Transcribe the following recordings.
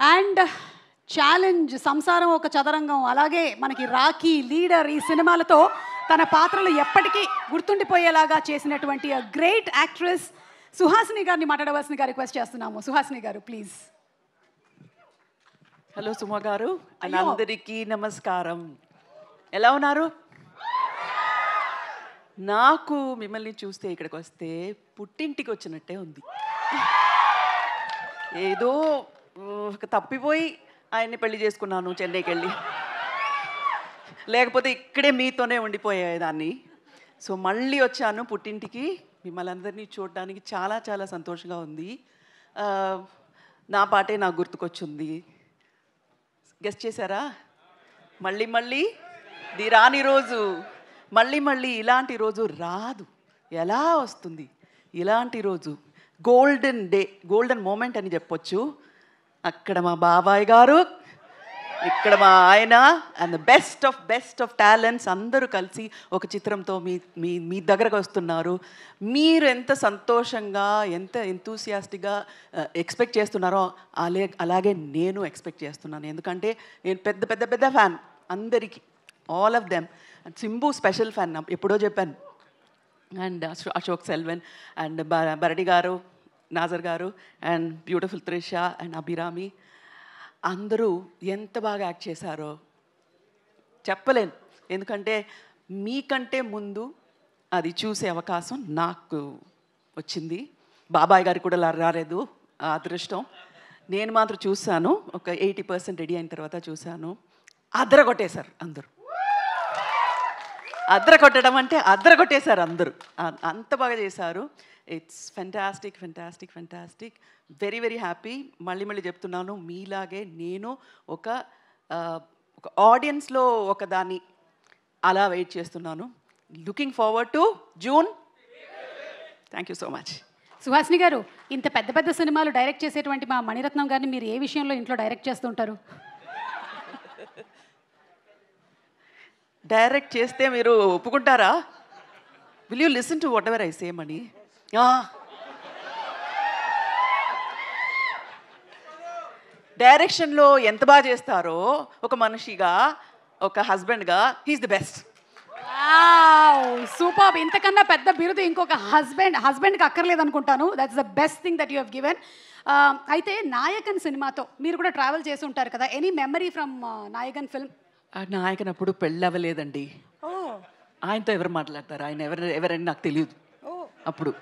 And challenge, సంసారం ఒక చదరంగం, అలాగే మనకి రాఖీ, లీడర్ ఈ సినిమాలతో తన పాత్రలు ఎప్పటికీ గుర్తుండిపోయేలాగా చేసినటువంటి గ్రేట్ యాక్ట్రెస్ సుహాసిని గారిని మాట్లాడవలసిందిగా రిక్వెస్ట్ చేస్తున్నాము. సుహాసిని గారు ప్లీజ్. హలో సుమ గారు, అందరికీ నమస్కారం. ఎలా ఉన్నారు? నాకు మిమ్మల్ని చూస్తే ఇక్కడికి వస్తే పుట్టింటికి వచ్చినట్టే ఉంది. ఏదో తప్పిపోయి ఆయన్ని పెళ్లి చేసుకున్నాను చెన్నైకి వెళ్ళి, లేకపోతే ఇక్కడే మీతోనే ఉండిపోయేదాన్ని. సో మళ్ళీ వచ్చాను పుట్టింటికి, మిమ్మల్ని అందరినీ చూడడానికి చాలా చాలా సంతోషంగా ఉంది. నా పాటే నాకు గుర్తుకొచ్చింది. గెస్ట్ చేశారా? మళ్ళీ మళ్ళీ ది రాని రోజు, మళ్ళీ మళ్ళీ ఇలాంటి రోజు రాదు. ఎలా వస్తుంది ఇలాంటి రోజు? గోల్డెన్ డే, గోల్డెన్ మూమెంట్ అని చెప్పొచ్చు. అక్కడ మా బాబాయ్ గారు, ఇక్కడ మా ఆయన, అండ్ బెస్ట్ ఆఫ్ టాలెంట్స్ అందరూ కలిసి ఒక చిత్రంతో మీ దగ్గరకు వస్తున్నారు. మీరు ఎంత సంతోషంగా, ఎంత ఎంతూసియాస్టిక్గా ఎక్స్పెక్ట్ చేస్తున్నారో అలాగే నేను ఎక్స్పెక్ట్ చేస్తున్నాను. ఎందుకంటే నేను పెద్ద ఫ్యాన్ అందరికీ, all of them. And Simbu special fan, ఎప్పుడో చెప్పాను. అండ్ అశోక్ సెల్వన్ అండ్ బరడి గారు, నాజర్ గారు, and beautiful Trisha and Abhirami అందరూ ఎంత బాగా యాక్ట్ చేశారో చెప్పలేను. ఎందుకంటే మీకంటే ముందు అది చూసే అవకాశం నాకు వచ్చింది. బాబాయ్ గారికి కూడా రాలేదు ఆ అదృష్టం. నేను మాత్రం చూశాను, ఒక 80% రెడీ అయిన తర్వాత చూశాను. అదరగొట్టేశారు అందరూ. అదరగొట్టడం అంటే అదరగొట్టేశారు అందరూ, అంత బాగా చేశారు. It's fantastic. Very happy. మళ్ళీ చెప్తున్నాను, మీలాగే నేను ఒక ఆడియన్స్లో ఒకదాన్ని అలా వెయిట్ చేస్తున్నాను. Looking forward to June. Thank you so much. Suhasini గారు, ఇంత పెద్ద సినిమాలు డైరెక్ట్ చేసేటువంటి మా మణిరత్నం గారిని మీరు ఏ విషయంలో ఇంట్లో డైరెక్ట్ చేస్తుంటారు? డైరెక్ట్ చేస్తే మీరు ఒప్పుకుంటారా? Will you listen to whatever I say Mani? డైరెక్షన్లో ఎంత బాగా చేస్తారో ఒక మనిషిగా, ఒక హస్బెండ్గా, హీఈస్ ది బెస్ట్. సూపర్. ఇంతకన్నా పెద్ద బిరుదు ఇంకొక హస్బెండ్కి అక్కర్లేదు అనుకుంటాను. That's the best thing that you have given. అయితే నాయకన్ సినిమాతో మీరు కూడా ట్రావెల్ చేసి ఉంటారు కదా, any memory from Nayakan film? Nayakan అప్పుడు పెళ్ళి అవ్వలేదండి. ఆయనతో ఎవరు మాట్లాడతారు? ఆయన ఎవరని నాకు తెలియదు అప్పుడు.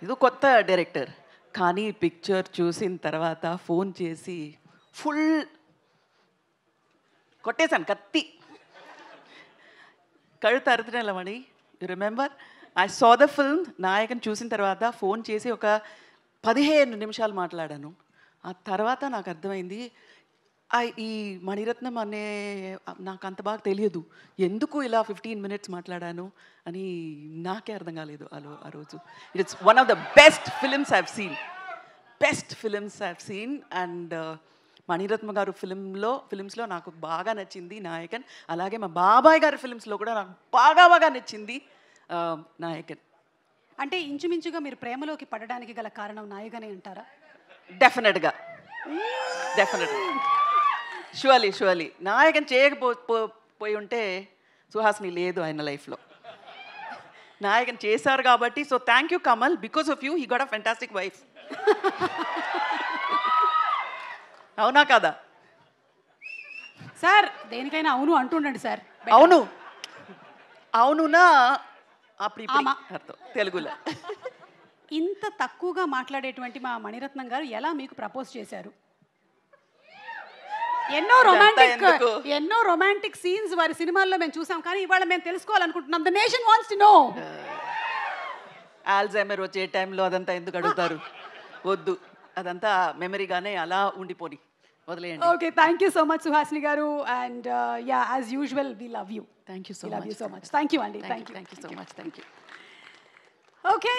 ఇది కొత్త డైరెక్టర్. కానీ పిక్చర్ చూసిన తర్వాత ఫోన్ చేసి ఫుల్ కొట్టేశాను, కత్తి కழுத்து అరుతున్నమని. You remember? I saw the film. Nayakan చూసిన తర్వాత ఫోన్ చేసి ఒక 15 నిమిషాలు మాట్లాడాను. ఆ తర్వాత నాకు అర్థమైంది, ఈ మణిరత్నం అనే నాకు అంత బాగా తెలియదు, ఎందుకు ఇలా 15 minutes మాట్లాడాను అని నాకే అర్థం కాలేదు ఆ రోజు. It's one of the best films I have seen. And Mani Ratnam గారు ఫిలిమ్స్లో నాకు బాగా నచ్చింది నాయకన్. అలాగే మా బాబాయ్ గారి ఫిలిమ్స్లో కూడా నాకు బాగా నచ్చింది నాయకన్. అంటే ఇంచుమించుగా మీరు ప్రేమలోకి పడడానికి గల కారణం నాయకనే అంటారా? డెఫినెట్గా షూర్లీ. నాయకన్ చేయకపోయి ఉంటే సుహాసిని లేదు ఆయన లైఫ్లో. నాయకన్ చేశారు కాబట్టి, so thank you Kamal. Because of you he got a fantastic wife. అవునా కదా సార్? దేనికైనా అవును అంటుండండి సార్. అవునునా అప్పుడు తెలుగులో. ఇంత తక్కువగా మాట్లాడేటువంటి మా మణిరత్నం గారు ఎలా మీకు ప్రపోజ్ చేశారు? ఎన్నో రొమాంటిక్ సీన్స్ వారి సినిమాల్లో మేము చూసాం, కానీ ఇవాళ మేము తెలుసుకోవాలనుకుంటున్నాం. The nation wants to know. Alzheimer వచ్చే టైంలో అదంతా ఎందుకు అడుగుతారు? వద్దు, అదంతా మెమరీగానే అలా ఉండిపోని వదిలేయండి. Okay, thank you so much Suhasini garu. And yeah, as usual we love you. Thank you so much. Thank you అండి. Thank you so much. Thank you. Okay.